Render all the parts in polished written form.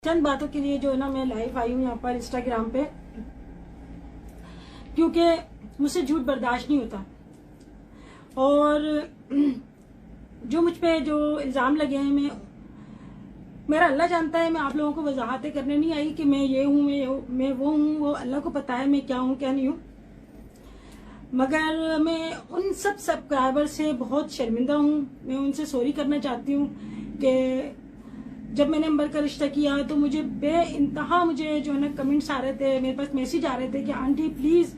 चंद बातों के लिए जो है ना मैं लाइव आई हूँ यहाँ पर इंस्टाग्राम पे, क्योंकि मुझसे झूठ बर्दाश्त नहीं होता। और जो मुझ पे जो इल्जाम लगे हैं, मेरा अल्लाह जानता है। मैं आप लोगों को वजाहतें करने नहीं आई कि मैं ये हूँ, मैं वो हूँ। वो अल्लाह को पता है मैं क्या हूँ क्या नहीं हूँ। मगर मैं उन सब सब्सक्राइबर से बहुत शर्मिंदा हूँ। मैं उनसे सॉरी करना चाहती हूँ कि जब मैंने अंबर का रिश्ता किया तो मुझे बेइंतहा मुझे जो है ना कमेंट्स आ रहे थे, मेरे पास मैसेज आ रहे थे कि आंटी प्लीज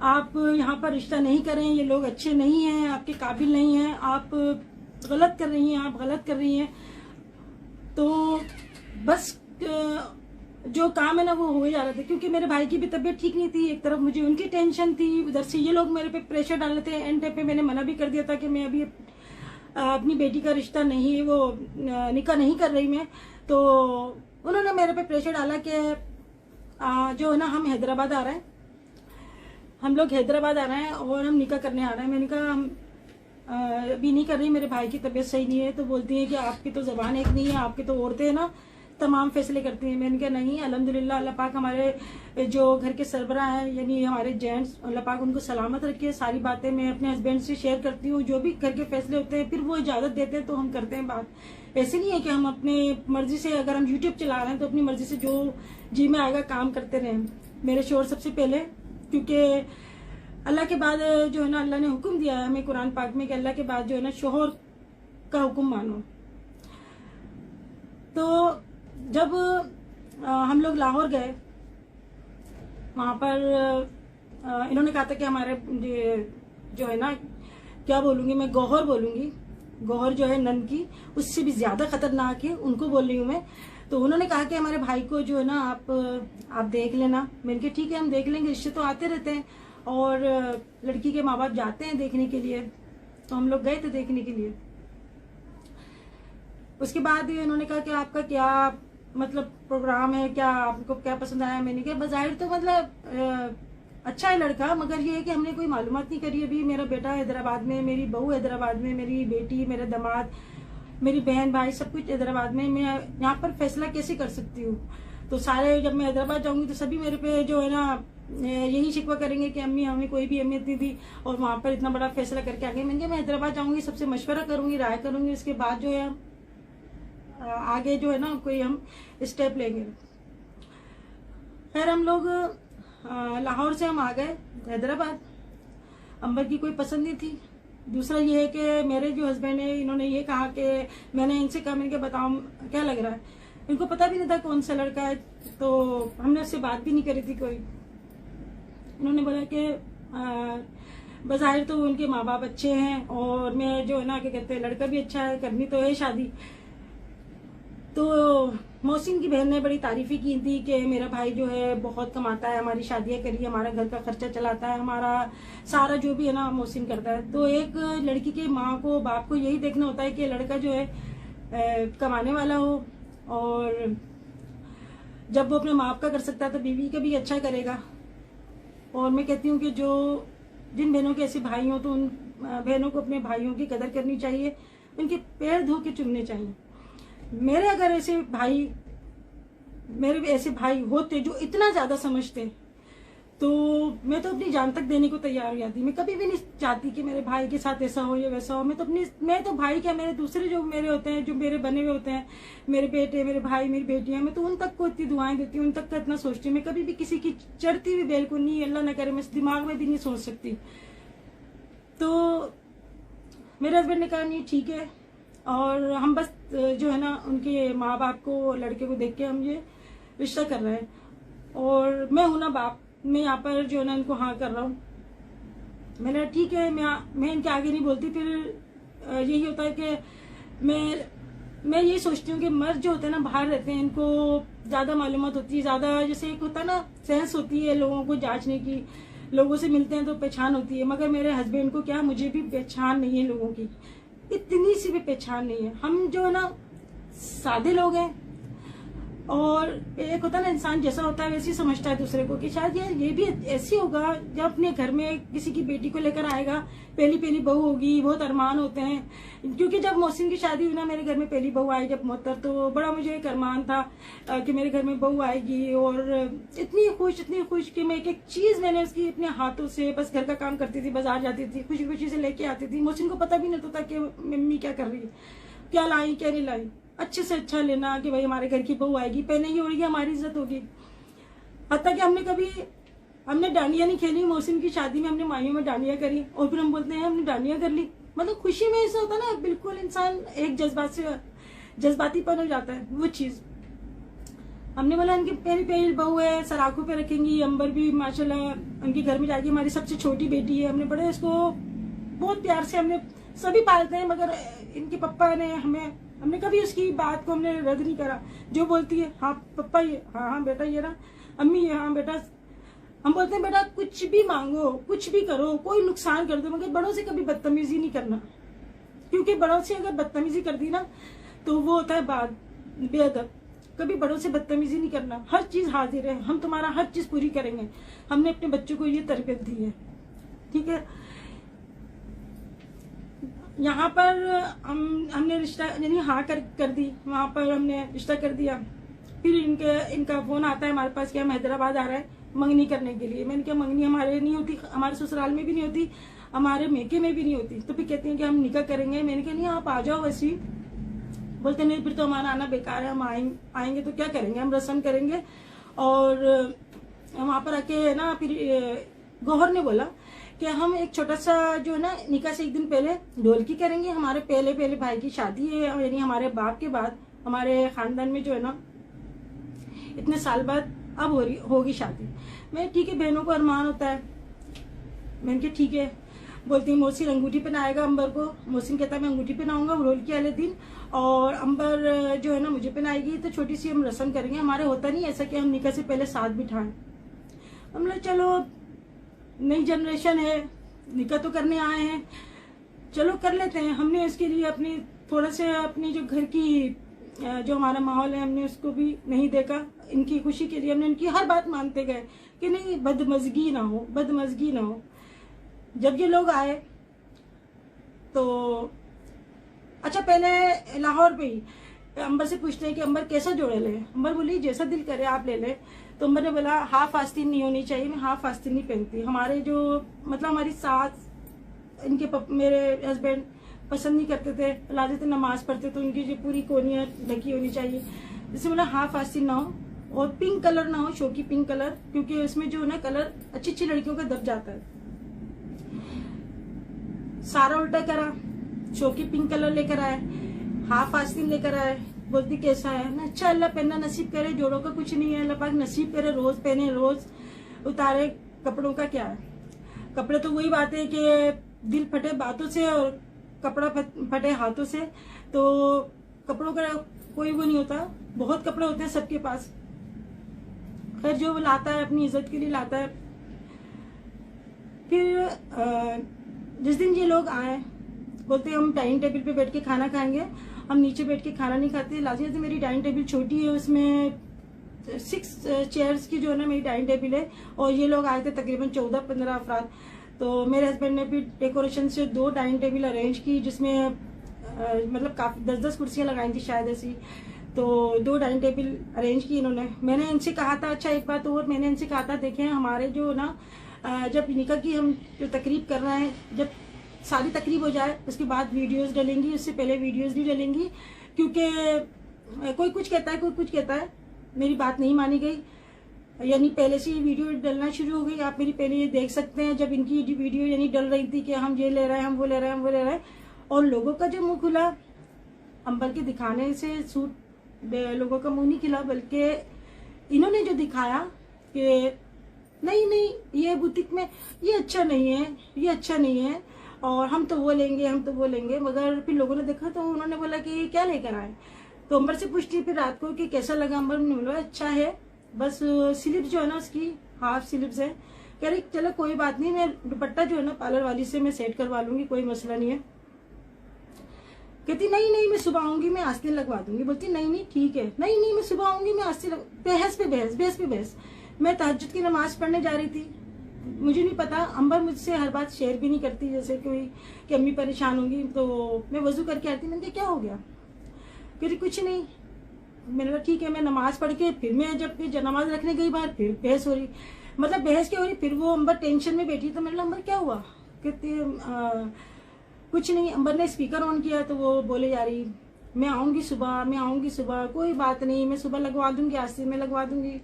आप यहाँ पर रिश्ता नहीं करें, ये लोग अच्छे नहीं हैं, आपके काबिल नहीं हैं, आप गलत कर रही हैं, आप गलत कर रही हैं। तो बस जो काम है ना वो हो ही जा रहा था, क्योंकि मेरे भाई की भी तबीयत ठीक नहीं थी। एक तरफ मुझे उनकी टेंशन थी, उधर से ये लोग मेरे पे प्रेशर डाल रहे थे। एंड पे मैंने मना भी कर दिया था कि मैं अभी अपनी बेटी का रिश्ता नहीं, वो निकाह नहीं कर रही मैं। तो उन्होंने मेरे पे प्रेशर डाला कि जो है ना हम हैदराबाद आ रहे हैं, हम लोग हैदराबाद आ रहे हैं और हम निकाह करने आ रहे हैं। मैंने कहा हम अभी नहीं कर रही, मेरे भाई की तबीयत सही नहीं है। तो बोलती है कि आपकी तो जबान एक नहीं है, आपकी तो औरतें हैं ना तमाम फैसले करती हैं। मैंने कहा नहीं, अल्हम्दुलिल्लाह अल्लाह पाक हमारे जो घर के सरबराह हैं यानी हमारे जेंट्स, अल्लाह पाक उनको सलामत रखे। सारी बातें मैं अपने हस्बैंड से शेयर करती हूँ, जो भी घर के फैसले होते हैं फिर वो इजाजत देते हैं तो हम करते हैं बात। ऐसे नहीं है कि हम अपने मर्जी से, अगर हम यूट्यूब चला रहे हैं तो अपनी मर्जी से जो जी में आएगा काम करते रहें। मेरे शोर सबसे पहले, क्योंकि अल्लाह के बाद जो है ना अल्लाह ने हुक्म दिया है हमें कुरान पाक में कि अल्लाह के बाद जो है ना शोहर का हुक्म मानो। तो जब हम लोग लाहौर गए, वहां पर इन्होंने कहा था कि हमारे जो है ना, क्या बोलूंगी मैं, गौहर बोलूंगी, गौहर जो है नन की, उससे भी ज्यादा खतरनाक है, उनको बोल रही हूँ मैं। तो उन्होंने कहा कि हमारे भाई को जो है ना आप देख लेना। मैंने कहा ठीक है हम देख लेंगे, रिश्ते तो आते रहते हैं और लड़की के माँ बाप जाते हैं देखने के लिए। तो हम लोग गए थे देखने के लिए। उसके बाद उन्होंने कहा कि आपका क्या मतलब प्रोग्राम है, क्या आपको क्या पसंद आया। मैंने कहा बज़ाहिर तो मतलब अच्छा है लड़का, मगर ये है कि हमने कोई मालूमात नहीं करी अभी। मेरा बेटा हैदराबाद में, मेरी बहू हैदराबाद में, मेरी बेटी, मेरे दामाद, मेरी बहन भाई सब कुछ हैदराबाद में। मैं यहाँ पर फैसला कैसे कर सकती हूँ। तो सारे जब मैं हैदराबाद जाऊंगी तो सभी मेरे पे जो है ना यही शिकवा करेंगे कि अम्मी हमें कोई भी अहमियत नहीं दी और वहां पर इतना बड़ा फैसला करके आ गई। मैं हैदराबाद जाऊंगी, सबसे मशवरा करूंगी, राय करूंगी, उसके बाद जो है आगे जो है ना कोई हम स्टेप लेंगे। खैर हम लोग लाहौर से हम आ गए हैदराबाद। अंबर की कोई पसंद नहीं थी। दूसरा ये है कि मेरे जो हस्बैंड है, इन्होंने ये कहा कि मैंने इनसे कहा, मैंने कहा बताओ क्या लग रहा है। इनको पता भी नहीं था कौन सा लड़का है, तो हमने उससे बात भी नहीं करी थी कोई। उन्होंने बोला कि बज़ाहिर तो उनके माँ बाप अच्छे हैं और मैं जो है ना क्या कहते हैं लड़का भी अच्छा है, करनी तो है शादी। तो मोहसिन की बहन ने बड़ी तारीफी की थी कि मेरा भाई जो है बहुत कमाता है, हमारी शादियां करी, हमारा घर का खर्चा चलाता है, हमारा सारा जो भी है ना मोहसिन करता है। तो एक लड़की के माँ को, बाप को यही देखना होता है कि लड़का जो है कमाने वाला हो, और जब वो अपने माँ बाप का कर सकता है तो बीवी का भी अच्छा करेगा। और मैं कहती हूँ कि जो जिन बहनों के ऐसे भाई हो तो उन बहनों को अपने भाइयों की कदर करनी चाहिए, उनके पैर धो के चुनने चाहिए। मेरे अगर ऐसे भाई, मेरे ऐसे भाई होते जो इतना ज्यादा समझते, तो मैं तो अपनी जान तक देने को तैयार हो जाती। मैं कभी भी नहीं चाहती कि मेरे भाई के साथ ऐसा हो या वैसा हो। मैं तो भाई क्या, मेरे दूसरे जो मेरे होते हैं, जो मेरे बने हुए होते हैं, मेरे बेटे, मेरे भाई, मेरी बेटियां, मैं तो उन तक को इतनी दुआएं देती हूँ, उन तक का इतना सोचती हूँ। मैं कभी भी किसी की चढ़ती हुई बेल को नहीं, अल्लाह न करे, मैं दिमाग में भी नहीं सोच सकती। तो मेरे हस्बैंड ने कहा नहीं ठीक है, और हम बस जो है ना उनके माँ बाप को, लड़के को देख के हम ये रिश्ता कर रहे हैं। और मैं हूं ना बाप, मैं यहाँ पर जो है ना इनको हाँ कर रहा हूँ। मैंने ठीक है, मैं इनके आगे नहीं बोलती। फिर यही होता है कि मैं ये सोचती हूँ कि मर्द जो होते हैं ना बाहर रहते हैं, इनको ज्यादा मालूमात होती है, ज्यादा जैसे एक होता है ना सेंस होती है लोगों को जांचने की, लोगों से मिलते हैं तो पहचान होती है। मगर मेरे हस्बैंड को क्या, मुझे भी पहचान नहीं है लोगों की, इतनी सी भी पहचान नहीं है। हम जो है ना सादे लोग हैं, और एक होता है ना, इंसान जैसा होता है वैसे ही समझता है दूसरे को, कि शायद यार ये भी ऐसी होगा। जब अपने घर में किसी की बेटी को लेकर आएगा, पहली पहली बहू होगी, बहुत अरमान होते हैं। क्योंकि जब मोहसिन की शादी हुई ना, मेरे घर में पहली बहू आई जब मोहत्तर, तो बड़ा मुझे एक अरमान था कि मेरे घर में बहू आएगी। और इतनी खुश कि मैं एक एक चीज मैंने उसकी अपने हाथों से, बस घर का काम करती थी, बाजार जाती थी, खुशी खुशी से लेके आती थी। मोहसिन को पता भी नहीं होता कि मम्मी क्या कर रही है, क्या लाई क्या नहीं लाई। अच्छे से अच्छा लेना कि भाई हमारे घर की बहू आएगी, पहनेगी ओढ़ेगी, हमारी इज्जत होगी। हत्ता कि हमने डांडिया नहीं खेली मोहसिन की शादी में, हमने माइयों में डांडिया करी और फिर हम बोलते हैं हमने डांडिया कर ली। मतलब खुशी में ऐसा होता है ना, बिल्कुल इंसान एक जज्बातीपन हो जाता है वो चीज। हमने बोला इनकी पहली पहली बहू है, सराखों पे रखेंगी, अंबर भी माशाल्लाह उनके घर में जाएगी, हमारी सबसे छोटी बेटी है। हमने बड़े इसको बहुत प्यार से हमने सभी पालते हैं, मगर इनके पप्पा ने हमने कभी उसकी बात को हमने रद्द नहीं करा। जो बोलती है हाँ पप्पा ये, हाँ बेटा ये ना, अम्मी ये, हाँ बेटा। हम बोलते हैं बेटा कुछ भी मांगो, कुछ भी करो, कोई नुकसान कर दो, मगर बड़ों से कभी बदतमीजी नहीं करना। क्योंकि बड़ों से अगर बदतमीजी कर दी ना तो वो होता है बात बेअदब। कभी बड़ों से बदतमीजी नहीं करना, हर चीज हाजिर है, हम तुम्हारा हर चीज पूरी करेंगे। हमने अपने बच्चों को ये तरबियत दी है, ठीक है। यहाँ पर हमने रिश्ता यानी हाँ कर दी, वहां पर हमने रिश्ता कर दिया। फिर इनका फोन आता है हमारे पास कि हम हैदराबाद आ रहे हैं मंगनी करने के लिए। मैंने कहा मंगनी हमारे नहीं होती, हमारे ससुराल में भी नहीं होती, हमारे मेके में भी नहीं होती। तो फिर कहते हैं कि हम निकाह करेंगे। मैंने कहा नहीं आप आ जाओ वैसे। बोलते नहीं फिर तो हमारा आना बेकार है, हम आएंगे तो क्या करेंगे, हम रस्म करेंगे। और वहां पर आके ना फिर गौहर ने बोला कि हम एक छोटा सा जो है ना निकाह से एक दिन पहले ढोलकी करेंगे। हमारे पहले भाई की शादी है, यानी हमारे बाप के बाद हमारे खानदान में जो है ना इतने साल बाद अब होगी शादी। मैं ठीक है, बहनों को अरमान होता है। मैंने कहा ठीक है। बोलती मोहसिन अंगूठी पहनाएगा अंबर को। मोहसिन कहता है मैं अंगूठी पहनाऊंगा ढोलकी वाले दिन, और अंबर जो है ना मुझे पहनाएगी। तो छोटी सी हम रस्म करेंगे। हमारे होता नहीं ऐसा कि हम निकाह से पहले साथ बिठाएं। हम लोग चलो नई जनरेशन है, निकाह तो करने आए हैं, चलो कर लेते हैं। हमने इसके लिए अपनी थोड़ा से अपनी जो घर की जो हमारा माहौल है हमने उसको भी नहीं देखा। इनकी खुशी के लिए हमने इनकी हर बात मानते गए कि नहीं बदमजगी ना हो। जब ये लोग आए तो अच्छा पहले लाहौर पे ही अंबर से पूछते हैं कि अंबर कैसा जोड़े ले। अंबर बोली जैसा दिल करे आप ले ले। तो अंबर ने बोला हाफ आस्तीन नहीं होनी चाहिए, मैं हाफ आस्तीन नहीं पहनती। हमारे जो मतलब हमारी सास इनके मेरे हस्बैंड पसंद नहीं करते थे, लाते थे नमाज पढ़ते तो उनकी जो पूरी कोनियां ढकी होनी चाहिए। जैसे बोला हाफ आस्तीन ना हो, और पिंक कलर ना हो, शौकी पिंक कलर, क्योंकि उसमें जो ना कलर अच्छी लड़कियों का दब जाता है। सारा उल्टा करा, शौकी पिंक कलर लेकर आए, हाफ आस्तीन लेकर आए। बोलती कैसा है ना, अच्छा अल्लाह पहनना नसीब करे, जोड़ों का कुछ नहीं है, अल्लाह पाक नसीब करे, रोज पहने रोज उतारे। कपड़ों का क्या है, कपड़े तो वही बात है कि दिल फटे बातों से और कपड़ा फटे हाथों से। तो कपड़ों का कोई वो नहीं होता, बहुत कपड़े होते हैं सबके पास। खैर जो वो लाता है अपनी इज्जत के लिए लाता है। फिर जिस दिन ये लोग आए बोलते हम डाइनिंग टेबल पे बैठ के खाना खाएंगे। हम नीचे बैठ के खाना नहीं खाते। लाजिम से मेरी डाइनिंग टेबल छोटी है, उसमें 6 चेयर्स की जो है ना मेरी डाइनिंग टेबल है। और ये लोग आए थे तकरीबन 14-15 अफराद। तो मेरे हस्बैंड ने भी डेकोरेशन से 2 डाइनिंग टेबल अरेंज की, जिसमें मतलब काफी 10-10 कुर्सियां लगाई थी शायद ऐसी। तो 2 डाइनिंग टेबल अरेंज की इन्होंने। मैंने इनसे कहा था, अच्छा एक बात और, मैंने इनसे कहा था देखें हमारे जो ना जब निकाह की हम जो तकरीब कर रहे हैं, जब सारी तकरीब हो जाए उसके बाद वीडियोस डलेंगी, उससे पहले वीडियोस नहीं डलेंगी। क्योंकि कोई कुछ कहता है कोई कुछ कहता है, मेरी बात नहीं मानी गई, यानी पहले से ही वीडियो डलना शुरू हो गई। आप मेरी पहले ये देख सकते हैं जब इनकी वीडियो यानी डल रही थी कि हम ये ले रहे हैं, हम वो ले रहे हैं, हम वो ले रहे हैं, और लोगों का जो मुंह खुला अंबर के दिखाने से सूट लोगों का मुंह नहीं खिला, बल्कि इन्होंने जो दिखाया कि नहीं ये बुटीक में ये अच्छा नहीं है, ये अच्छा नहीं है, और हम तो वो लेंगे। मगर फिर लोगों ने देखा तो उन्होंने बोला कि क्या लेकर आए। तो अंबर से पूछती फिर रात को कि कैसा लगा। अंबर ने बोला अच्छा है, बस स्लिप्स जो है ना उसकी हाफ स्लिप्स है। कह रही चलो कोई बात नहीं, मैं दुपट्टा जो है ना पार्लर वाली से मैं सेट करवा लूंगी, कोई मसला नहीं है। कहती नहीं नहीं मैं सुबह आऊंगी, मैं आस्तीन लगवा दूंगी। बोलती नहीं नहीं ठीक है, नहीं नहीं मैं सुबह आऊंगी, मैं आस्तीन बहस पे बहस, बहस पे बहस। मैं तहज्जुद की नमाज पढ़ने जा रही थी, मुझे नहीं पता, अंबर मुझसे हर बात शेयर भी नहीं करती, जैसे कोई कि अम्मी परेशान होंगी। तो मैं वजू करके आती, मैंने कहा क्या हो गया? फिर कुछ नहीं। मैंने कहा ठीक है। मैं नमाज पढ़ के फिर मैं जब नमाज रखने गई बाहर, फिर बहस हो रही, मतलब बहस क्या हो रही। फिर वो अंबर टेंशन में बैठी, तो मैंने कहा अंबर क्या हुआ? कहते कुछ नहीं। अंबर ने स्पीकर ऑन किया तो वो बोले जा रही मैं आऊंगी सुबह, मैं आऊंगी सुबह, कोई बात नहीं, मैं सुबह लगवा दूंगी, आस्तीन में लगवा दूंगी।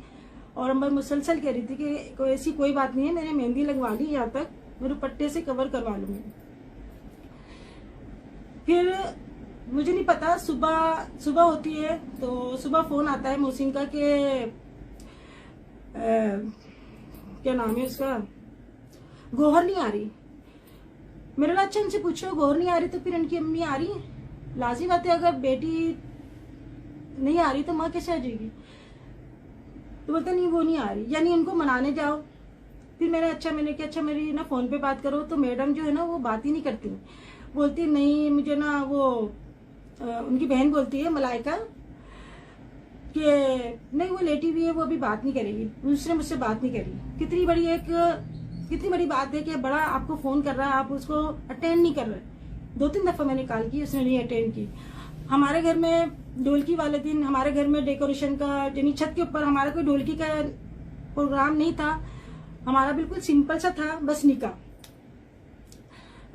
और अंबर मुसलसल कह रही थी कि ऐसी कोई बात नहीं है, मैंने मेहंदी लगवा ली, यहाँ तक मैं दुपट्टे से कवर करवा लूंगी। फिर मुझे नहीं पता, सुबह होती है तो सुबह फोन आता है मोहसिन का कि क्या नाम है उसका, गोहर नहीं आ रही। मेरे लिए अच्छा इनसे पूछो, गोहर नहीं आ रही तो फिर इनकी अम्मी आ रही है। लाजिम बात है, अगर बेटी नहीं आ रही तो माँ कैसे आ जाएगी? तो बोलते नहीं वो नहीं आ रही, यानी इनको मनाने जाओ। फिर मैंने कहा अच्छा मेरी ना फोन पे बात करो। तो मैडम जो है ना वो बात ही नहीं करती, बोलती नहीं मुझे ना वो उनकी बहन बोलती है मलाइका कि नहीं वो लेटी हुई है, वो अभी बात नहीं करेगी, दूसरे मुझसे बात नहीं करेगी। कितनी बड़ी बात है कि बड़ा आपको फोन कर रहा है, आप उसको अटेंड नहीं कर रहे। 2-3 दफा मैंने कॉल की, उसने नहीं अटेंड की। हमारे घर में ढोलकी वाले दिन हमारे घर में डेकोरेशन का, यानी छत के ऊपर हमारा कोई ढोलकी का प्रोग्राम नहीं था, हमारा बिल्कुल सिंपल सा था, बस निकाह।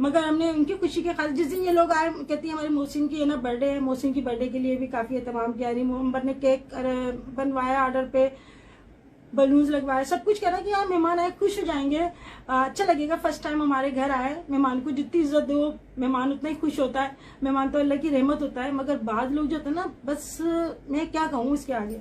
मगर हमने उनकी खुशी के खातिर जिस दिन ये लोग आए, कहती है हमारे मोहसिन की है ना बर्थडे है, मोहसिन की बर्थडे के लिए भी काफी एहतमाम किया। अंबर ने केक बनवाया ऑर्डर पे, बलून्स लगवाए, सब कुछ करा कि हाँ मेहमान आए खुश हो जाएंगे, अच्छा लगेगा, फर्स्ट टाइम हमारे घर आए। मेहमान को जितनी इज्जत दो मेहमान उतना ही खुश होता है, मेहमान तो अल्लाह की रहमत होता है। मगर बाद लोग जो होता है ना, बस मैं क्या कहूँ इसके आगे।